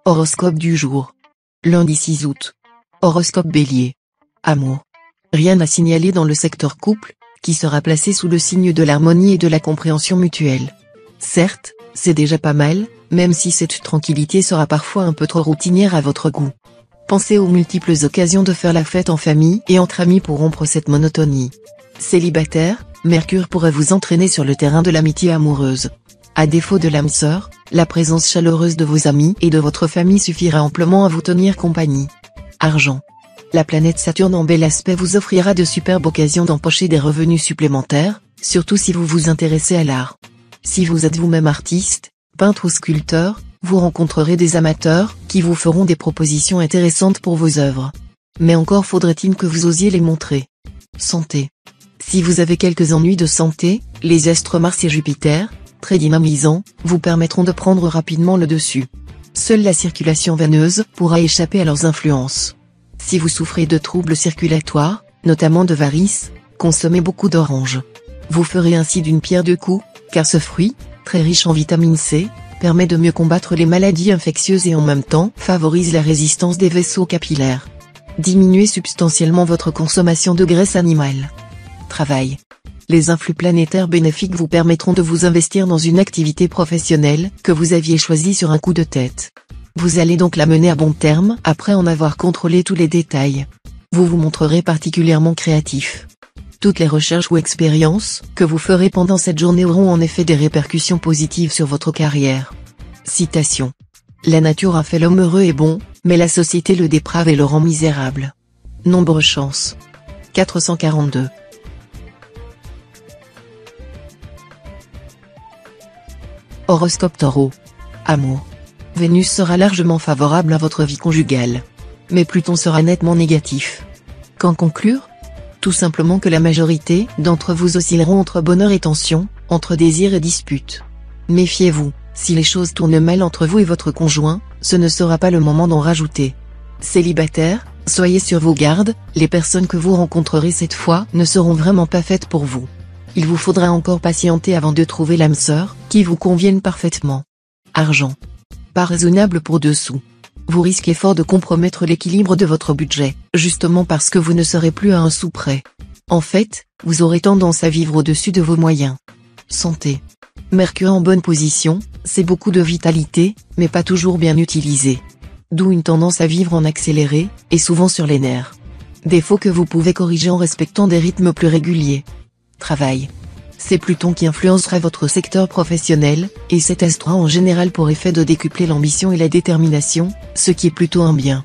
Horoscope du jour. Lundi 6 août. Horoscope Bélier. Amour. Rien à signaler dans le secteur couple, qui sera placé sous le signe de l'harmonie et de la compréhension mutuelle. Certes, c'est déjà pas mal, même si cette tranquillité sera parfois un peu trop routinière à votre goût. Pensez aux multiples occasions de faire la fête en famille et entre amis pour rompre cette monotonie. Célibataire, Mercure pourrait vous entraîner sur le terrain de l'amitié amoureuse. À défaut de l'âme sœur, la présence chaleureuse de vos amis et de votre famille suffira amplement à vous tenir compagnie. Argent. La planète Saturne en bel aspect vous offrira de superbes occasions d'empocher des revenus supplémentaires, surtout si vous vous intéressez à l'art. Si vous êtes vous-même artiste, peintre ou sculpteur, vous rencontrerez des amateurs qui vous feront des propositions intéressantes pour vos œuvres. Mais encore faudrait-il que vous osiez les montrer. Santé. Si vous avez quelques ennuis de santé, les astres Mars et Jupiter, très dynamisants, vous permettront de prendre rapidement le dessus. Seule la circulation veineuse pourra échapper à leurs influences. Si vous souffrez de troubles circulatoires, notamment de varices, consommez beaucoup d'oranges. Vous ferez ainsi d'une pierre deux coups, car ce fruit, très riche en vitamine C, permet de mieux combattre les maladies infectieuses et en même temps favorise la résistance des vaisseaux capillaires. Diminuez substantiellement votre consommation de graisse animale. Travail. Les influx planétaires bénéfiques vous permettront de vous investir dans une activité professionnelle que vous aviez choisie sur un coup de tête. Vous allez donc la mener à bon terme après en avoir contrôlé tous les détails. Vous vous montrerez particulièrement créatif. Toutes les recherches ou expériences que vous ferez pendant cette journée auront en effet des répercussions positives sur votre carrière. Citation. La nature a fait l'homme heureux et bon, mais la société le déprave et le rend misérable. Nombre chance. 442. Horoscope Taureau. Amour. Vénus sera largement favorable à votre vie conjugale. Mais Pluton sera nettement négatif. Qu'en conclure ? Tout simplement que la majorité d'entre vous oscilleront entre bonheur et tension, entre désir et dispute. Méfiez-vous, si les choses tournent mal entre vous et votre conjoint, ce ne sera pas le moment d'en rajouter. Célibataire, soyez sur vos gardes, les personnes que vous rencontrerez cette fois ne seront vraiment pas faites pour vous. Il vous faudra encore patienter avant de trouver l'âme sœur qui vous convienne parfaitement. Argent. Pas raisonnable pour dessous. Vous risquez fort de compromettre l'équilibre de votre budget, justement parce que vous ne serez plus à un sou près. En fait, vous aurez tendance à vivre au-dessus de vos moyens. Santé. Mercure en bonne position, c'est beaucoup de vitalité, mais pas toujours bien utilisé. D'où une tendance à vivre en accéléré, et souvent sur les nerfs. Défaut que vous pouvez corriger en respectant des rythmes plus réguliers. Travail. C'est Pluton qui influencera votre secteur professionnel, et cet astre a en général pour effet de décupler l'ambition et la détermination, ce qui est plutôt un bien.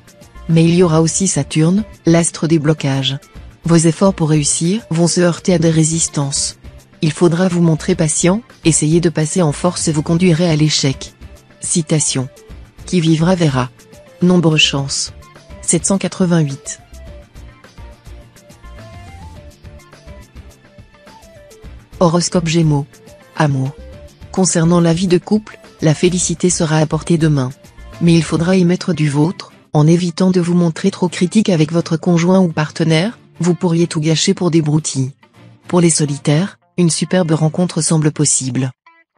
Mais il y aura aussi Saturne, l'astre des blocages. Vos efforts pour réussir vont se heurter à des résistances. Il faudra vous montrer patient, essayer de passer en force vous conduirait à l'échec. Citation. Qui vivra verra. Nombre chance. 788. Horoscope Gémeaux. Amour. Concernant la vie de couple, la félicité sera à portée de main. Mais il faudra y mettre du vôtre, en évitant de vous montrer trop critique avec votre conjoint ou partenaire, vous pourriez tout gâcher pour des broutilles. Pour les solitaires, une superbe rencontre semble possible.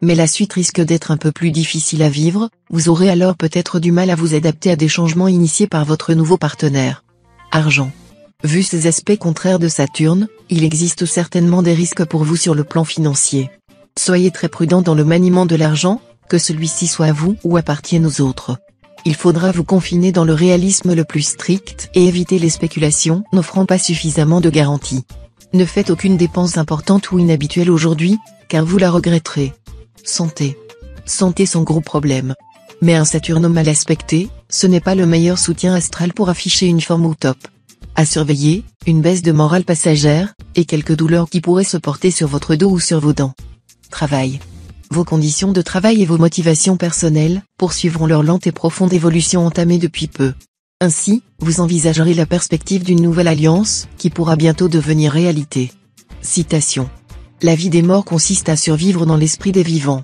Mais la suite risque d'être un peu plus difficile à vivre, vous aurez alors peut-être du mal à vous adapter à des changements initiés par votre nouveau partenaire. Argent. Vu ces aspects contraires de Saturne, il existe certainement des risques pour vous sur le plan financier. Soyez très prudent dans le maniement de l'argent, que celui-ci soit à vous ou appartienne aux autres. Il faudra vous confiner dans le réalisme le plus strict et éviter les spéculations n'offrant pas suffisamment de garanties. Ne faites aucune dépense importante ou inhabituelle aujourd'hui, car vous la regretterez. Santé. Santé sans gros problème. Mais un Saturne mal aspecté, ce n'est pas le meilleur soutien astral pour afficher une forme au top. À surveiller, une baisse de morale passagère, et quelques douleurs qui pourraient se porter sur votre dos ou sur vos dents. Travail. Vos conditions de travail et vos motivations personnelles poursuivront leur lente et profonde évolution entamée depuis peu. Ainsi, vous envisagerez la perspective d'une nouvelle alliance, qui pourra bientôt devenir réalité. Citation. La vie des morts consiste à survivre dans l'esprit des vivants.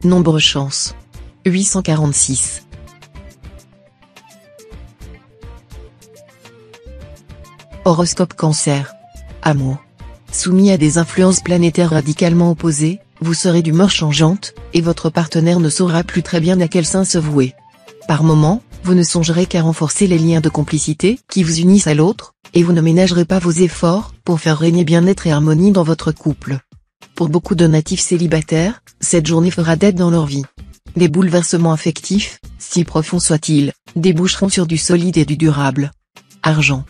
Nombre chance. 846. Horoscope Cancer. Amour. Soumis à des influences planétaires radicalement opposées, vous serez d'humeur changeante, et votre partenaire ne saura plus très bien à quel sein se vouer. Par moments, Vous ne songerez qu'à renforcer les liens de complicité qui vous unissent à l'autre, et vous ne ménagerez pas vos efforts pour faire régner bien-être et harmonie dans votre couple. Pour beaucoup de natifs célibataires, cette journée fera dette dans leur vie. Les bouleversements affectifs, si profonds soient-ils, déboucheront sur du solide et du durable. Argent.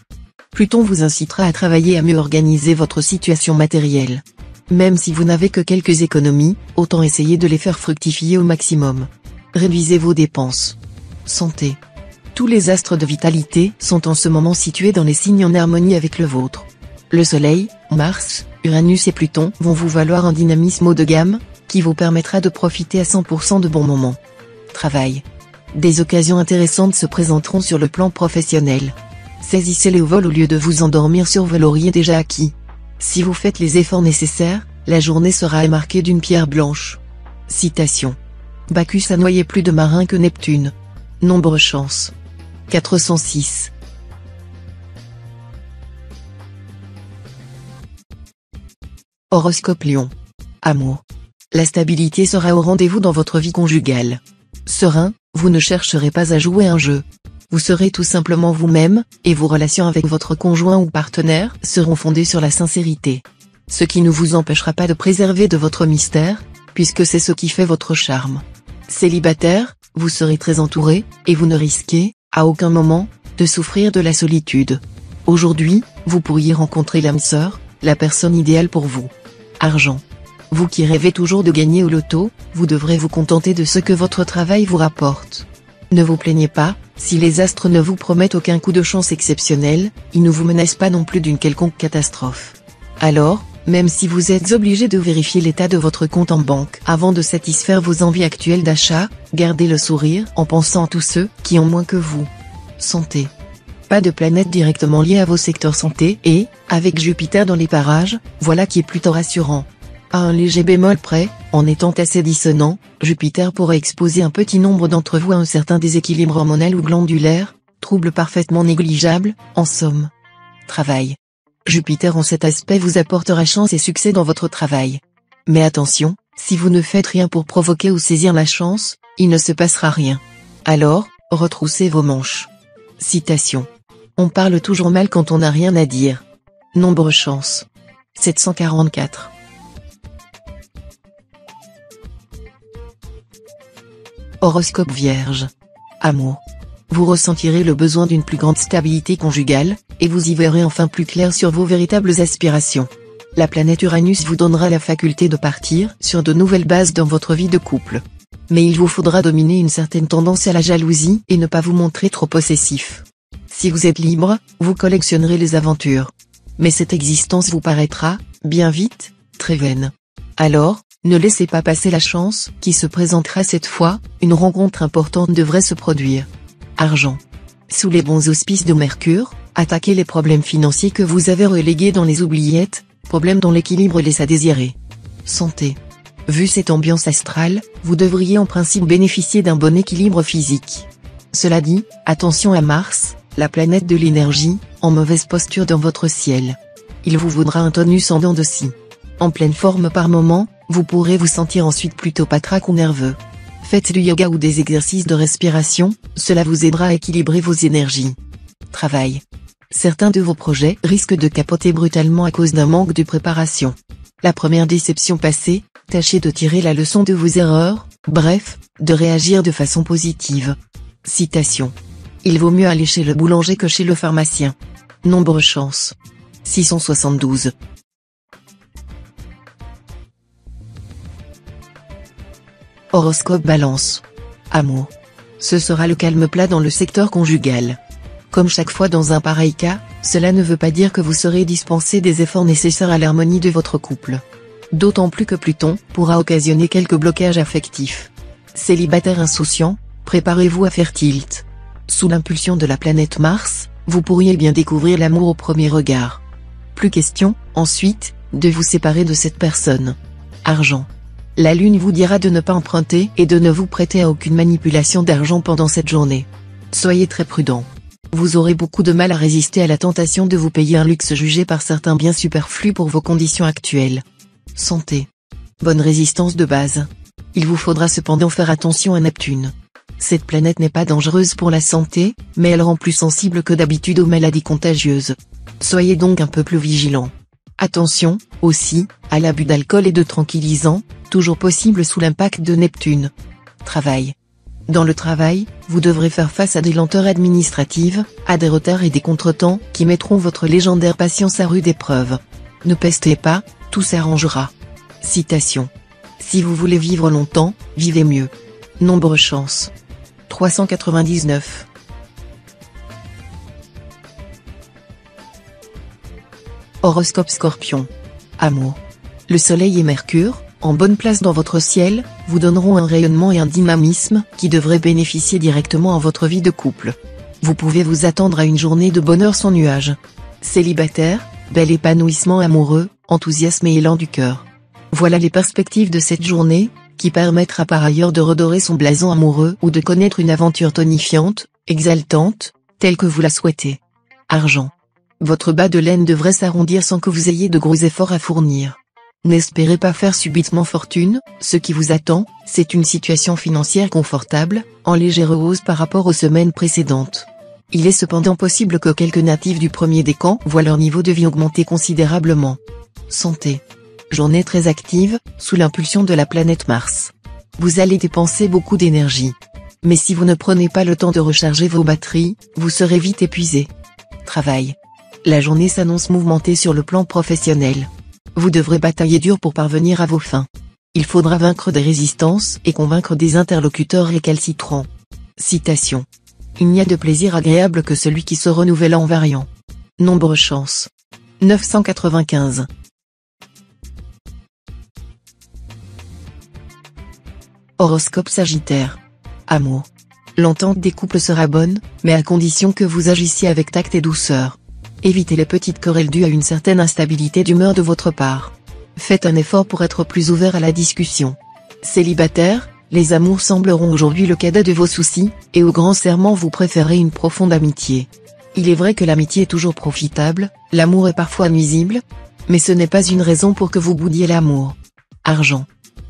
Pluton vous incitera à travailler à mieux organiser votre situation matérielle. Même si vous n'avez que quelques économies, autant essayer de les faire fructifier au maximum. Réduisez vos dépenses. Santé. Tous les astres de vitalité sont en ce moment situés dans les signes en harmonie avec le vôtre. Le Soleil, Mars, Uranus et Pluton vont vous valoir un dynamisme haut de gamme, qui vous permettra de profiter à 100% de bons moments. Travail. Des occasions intéressantes se présenteront sur le plan professionnel. Saisissez-les au vol au lieu de vous endormir sur vos lauriers déjà acquis. Si vous faites les efforts nécessaires, la journée sera marquée d'une pierre blanche. Citation. Bacchus a noyé plus de marins que Neptune. Nombre chance. 406. Horoscope Lion. Amour. La stabilité sera au rendez-vous dans votre vie conjugale. Serein, vous ne chercherez pas à jouer un jeu. Vous serez tout simplement vous-même, et vos relations avec votre conjoint ou partenaire seront fondées sur la sincérité. Ce qui ne vous empêchera pas de préserver de votre mystère, puisque c'est ce qui fait votre charme. Célibataire, vous serez très entouré, et vous ne risquez, à aucun moment, de souffrir de la solitude. Aujourd'hui, vous pourriez rencontrer l'âme sœur, la personne idéale pour vous. Argent. Vous qui rêvez toujours de gagner au loto, vous devrez vous contenter de ce que votre travail vous rapporte. Ne vous plaignez pas, si les astres ne vous promettent aucun coup de chance exceptionnel, ils ne vous menacent pas non plus d'une quelconque catastrophe. Alors, même si vous êtes obligé de vérifier l'état de votre compte en banque avant de satisfaire vos envies actuelles d'achat, gardez le sourire en pensant à tous ceux qui ont moins que vous. Santé. Pas de planète directement liée à vos secteurs santé et, avec Jupiter dans les parages, voilà qui est plutôt rassurant. À un léger bémol près, en étant assez dissonant, Jupiter pourrait exposer un petit nombre d'entre vous à un certain déséquilibre hormonal ou glandulaire, trouble parfaitement négligeable, en somme. Travail. Jupiter en cet aspect vous apportera chance et succès dans votre travail. Mais attention, si vous ne faites rien pour provoquer ou saisir la chance, il ne se passera rien. Alors, retroussez vos manches. Citation. On parle toujours mal quand on n'a rien à dire. Nombre chance. 744. Horoscope Vierge. Amour. Vous ressentirez le besoin d'une plus grande stabilité conjugale, et vous y verrez enfin plus clair sur vos véritables aspirations. La planète Uranus vous donnera la faculté de partir sur de nouvelles bases dans votre vie de couple. Mais il vous faudra dominer une certaine tendance à la jalousie et ne pas vous montrer trop possessif. Si vous êtes libre, vous collectionnerez les aventures. Mais cette existence vous paraîtra, bien vite, très vaine. Alors, ne laissez pas passer la chance qui se présentera cette fois, une rencontre importante devrait se produire. Argent. Sous les bons auspices de Mercure, attaquez les problèmes financiers que vous avez relégués dans les oubliettes, problèmes dont l'équilibre laisse à désirer. Santé. Vu cette ambiance astrale, vous devriez en principe bénéficier d'un bon équilibre physique. Cela dit, attention à Mars, la planète de l'énergie, en mauvaise posture dans votre ciel. Il vous vaudra un tonus en dents de scie. En pleine forme par moment, vous pourrez vous sentir ensuite plutôt patraque ou nerveux. Faites du yoga ou des exercices de respiration, cela vous aidera à équilibrer vos énergies. Travail. Certains de vos projets risquent de capoter brutalement à cause d'un manque de préparation. La première déception passée, tâchez de tirer la leçon de vos erreurs, bref, de réagir de façon positive. Citation. Il vaut mieux aller chez le boulanger que chez le pharmacien. Nombre chance. 672. Horoscope Balance. Amour. Ce sera le calme plat dans le secteur conjugal. Comme chaque fois dans un pareil cas, cela ne veut pas dire que vous serez dispensé des efforts nécessaires à l'harmonie de votre couple. D'autant plus que Pluton pourra occasionner quelques blocages affectifs. Célibataire insouciant, préparez-vous à faire tilt. Sous l'impulsion de la planète Mars, vous pourriez bien découvrir l'amour au premier regard. Plus question, ensuite, de vous séparer de cette personne. Argent. La Lune vous dira de ne pas emprunter et de ne vous prêter à aucune manipulation d'argent pendant cette journée. Soyez très prudent. Vous aurez beaucoup de mal à résister à la tentation de vous payer un luxe jugé par certains bien superflu pour vos conditions actuelles. Santé. Bonne résistance de base. Il vous faudra cependant faire attention à Neptune. Cette planète n'est pas dangereuse pour la santé, mais elle rend plus sensible que d'habitude aux maladies contagieuses. Soyez donc un peu plus vigilants. Attention, aussi, à l'abus d'alcool et de tranquillisants, toujours possible sous l'impact de Neptune. Travail. Dans le travail, vous devrez faire face à des lenteurs administratives, à des retards et des contretemps qui mettront votre légendaire patience à rude épreuve. Ne pestez pas, tout s'arrangera. Citation. Si vous voulez vivre longtemps, vivez mieux. Nombre chance. 399. Horoscope Scorpion. Amour. Le Soleil et Mercure, en bonne place dans votre ciel, vous donneront un rayonnement et un dynamisme qui devraient bénéficier directement à votre vie de couple. Vous pouvez vous attendre à une journée de bonheur sans nuages. Célibataire, bel épanouissement amoureux, enthousiasme et élan du cœur. Voilà les perspectives de cette journée, qui permettra par ailleurs de redorer son blason amoureux ou de connaître une aventure tonifiante, exaltante, telle que vous la souhaitez. Argent. Votre bas de laine devrait s'arrondir sans que vous ayez de gros efforts à fournir. N'espérez pas faire subitement fortune, ce qui vous attend, c'est une situation financière confortable, en légère hausse par rapport aux semaines précédentes. Il est cependant possible que quelques natifs du premier décan voient leur niveau de vie augmenter considérablement. Santé. Journée très active, sous l'impulsion de la planète Mars. Vous allez dépenser beaucoup d'énergie. Mais si vous ne prenez pas le temps de recharger vos batteries, vous serez vite épuisé. Travail. La journée s'annonce mouvementée sur le plan professionnel. Vous devrez batailler dur pour parvenir à vos fins. Il faudra vaincre des résistances et convaincre des interlocuteurs récalcitrants. Citation. Il n'y a de plaisir agréable que celui qui se renouvelle en variant. Nombre chance. 995. Horoscope Sagittaire. Amour. L'entente des couples sera bonne, mais à condition que vous agissiez avec tact et douceur. Évitez les petites querelles dues à une certaine instabilité d'humeur de votre part. Faites un effort pour être plus ouvert à la discussion. Célibataire, les amours sembleront aujourd'hui le cadet de vos soucis, et au grand serment vous préférez une profonde amitié. Il est vrai que l'amitié est toujours profitable, l'amour est parfois nuisible, mais ce n'est pas une raison pour que vous boudiez l'amour. Argent.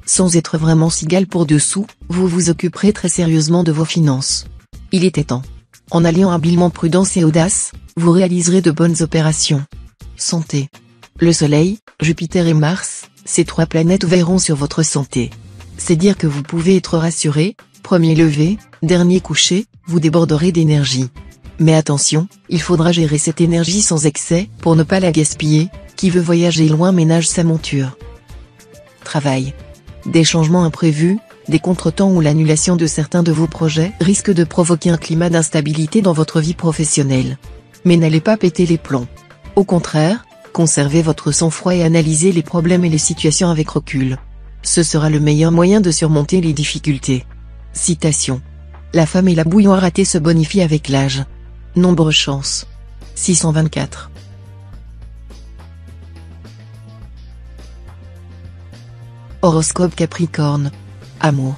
Sans être vraiment cigale pour dessous, vous vous occuperez très sérieusement de vos finances. Il était temps. En alliant habilement prudence et audace, vous réaliserez de bonnes opérations. Santé. Le Soleil, Jupiter et Mars, ces trois planètes veilleront sur votre santé. C'est dire que vous pouvez être rassuré, premier lever, dernier coucher, vous déborderez d'énergie. Mais attention, il faudra gérer cette énergie sans excès, pour ne pas la gaspiller, qui veut voyager loin ménage sa monture. Travail. Des changements imprévus, des contretemps ou l'annulation de certains de vos projets risquent de provoquer un climat d'instabilité dans votre vie professionnelle. Mais n'allez pas péter les plombs. Au contraire, conservez votre sang-froid et analysez les problèmes et les situations avec recul. Ce sera le meilleur moyen de surmonter les difficultés. Citation. La femme et la bouillon ratée se bonifient avec l'âge. Nombre chance. 624. Horoscope Capricorne. Amour.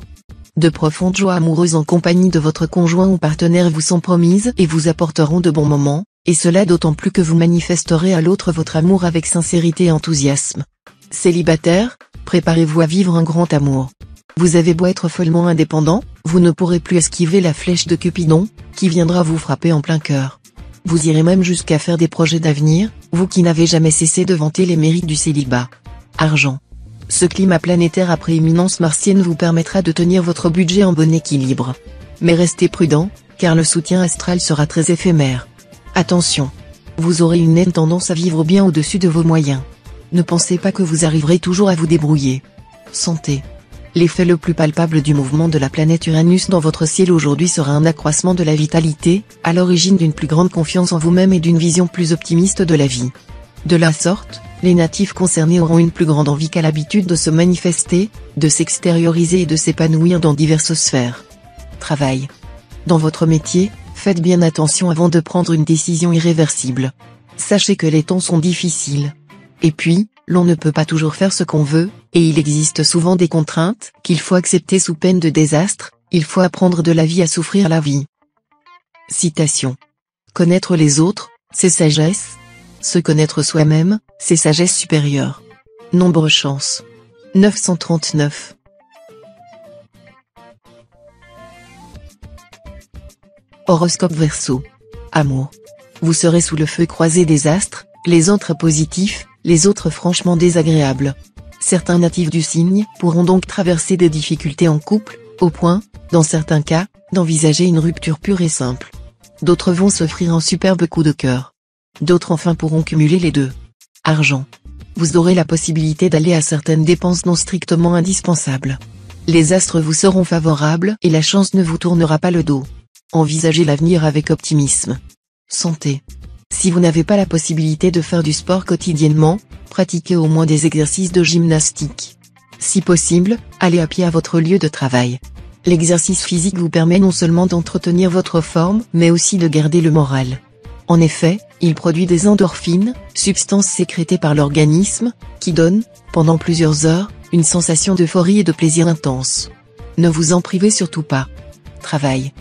De profondes joies amoureuses en compagnie de votre conjoint ou partenaire vous sont promises et vous apporteront de bons moments, et cela d'autant plus que vous manifesterez à l'autre votre amour avec sincérité et enthousiasme. Célibataire, préparez-vous à vivre un grand amour. Vous avez beau être follement indépendant, vous ne pourrez plus esquiver la flèche de Cupidon, qui viendra vous frapper en plein cœur. Vous irez même jusqu'à faire des projets d'avenir, vous qui n'avez jamais cessé de vanter les mérites du célibat. Argent. Ce climat planétaire à prééminence martienne vous permettra de tenir votre budget en bon équilibre. Mais restez prudent, car le soutien astral sera très éphémère. Attention. Vous aurez une naine tendance à vivre bien au-dessus de vos moyens. Ne pensez pas que vous arriverez toujours à vous débrouiller. Santé. L'effet le plus palpable du mouvement de la planète Uranus dans votre ciel aujourd'hui sera un accroissement de la vitalité, à l'origine d'une plus grande confiance en vous-même et d'une vision plus optimiste de la vie. De la sorte, les natifs concernés auront une plus grande envie qu'à l'habitude de se manifester, de s'extérioriser et de s'épanouir dans diverses sphères. Travail. Dans votre métier, faites bien attention avant de prendre une décision irréversible. Sachez que les temps sont difficiles. Et puis, l'on ne peut pas toujours faire ce qu'on veut, et il existe souvent des contraintes qu'il faut accepter sous peine de désastre, il faut apprendre de la vie à souffrir la vie. Citation. Connaître les autres, c'est sagesse. Se connaître soi-même, c'est sagesse supérieure. Nombre chance. 939. Horoscope Verseau. Amour. Vous serez sous le feu croisé des astres, les uns très positifs, les autres franchement désagréables. Certains natifs du signe pourront donc traverser des difficultés en couple, au point, dans certains cas, d'envisager une rupture pure et simple. D'autres vont s'offrir un superbe coup de cœur. D'autres enfin pourront cumuler les deux. Argent. Vous aurez la possibilité d'aller à certaines dépenses non strictement indispensables. Les astres vous seront favorables et la chance ne vous tournera pas le dos. Envisagez l'avenir avec optimisme. Santé. Si vous n'avez pas la possibilité de faire du sport quotidiennement, pratiquez au moins des exercices de gymnastique. Si possible, allez à pied à votre lieu de travail. L'exercice physique vous permet non seulement d'entretenir votre forme, mais aussi de garder le moral. En effet, il produit des endorphines, substances sécrétées par l'organisme, qui donnent, pendant plusieurs heures, une sensation d'euphorie et de plaisir intense. Ne vous en privez surtout pas. Travail.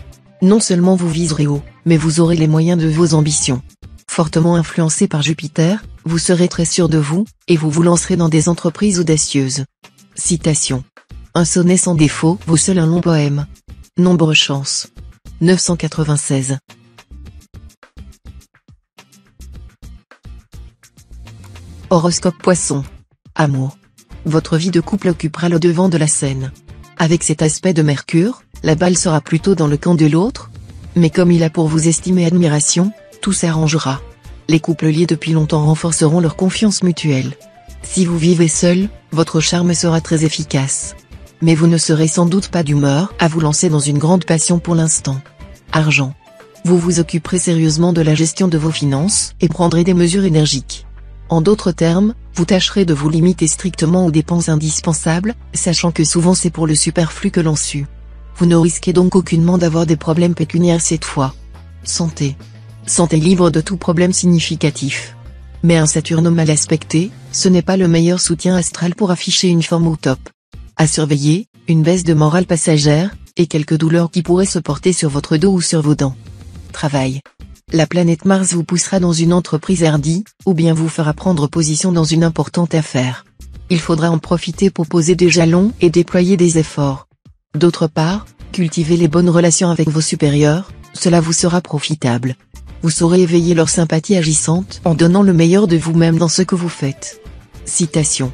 Non seulement vous viserez haut, mais vous aurez les moyens de vos ambitions. Fortement influencé par Jupiter, vous serez très sûr de vous, et vous vous lancerez dans des entreprises audacieuses. Citation. Un sonnet sans défaut vaut seul un long poème. Nombre chance. 996. Horoscope Poisson. Amour. Votre vie de couple occupera le devant de la scène. Avec cet aspect de Mercure, la balle sera plutôt dans le camp de l'autre. Mais comme il a pour vous estimer admiration, tout s'arrangera. Les couples liés depuis longtemps renforceront leur confiance mutuelle. Si vous vivez seul, votre charme sera très efficace. Mais vous ne serez sans doute pas d'humeur à vous lancer dans une grande passion pour l'instant. Argent. Vous vous occuperez sérieusement de la gestion de vos finances et prendrez des mesures énergiques. En d'autres termes, vous tâcherez de vous limiter strictement aux dépenses indispensables, sachant que souvent c'est pour le superflu que l'on sue. Vous ne risquez donc aucunement d'avoir des problèmes pécuniaires cette fois. Santé. Santé libre de tout problème significatif. Mais un Saturne mal aspecté, ce n'est pas le meilleur soutien astral pour afficher une forme au top. À surveiller, une baisse de morale passagère, et quelques douleurs qui pourraient se porter sur votre dos ou sur vos dents. Travail. La planète Mars vous poussera dans une entreprise hardie, ou bien vous fera prendre position dans une importante affaire. Il faudra en profiter pour poser des jalons et déployer des efforts. D'autre part, cultivez les bonnes relations avec vos supérieurs, cela vous sera profitable. Vous saurez éveiller leur sympathie agissante en donnant le meilleur de vous-même dans ce que vous faites. Citation.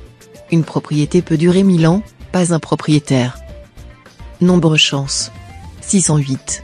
Une propriété peut durer 1000 ans, pas un propriétaire. Nombre chance. 608.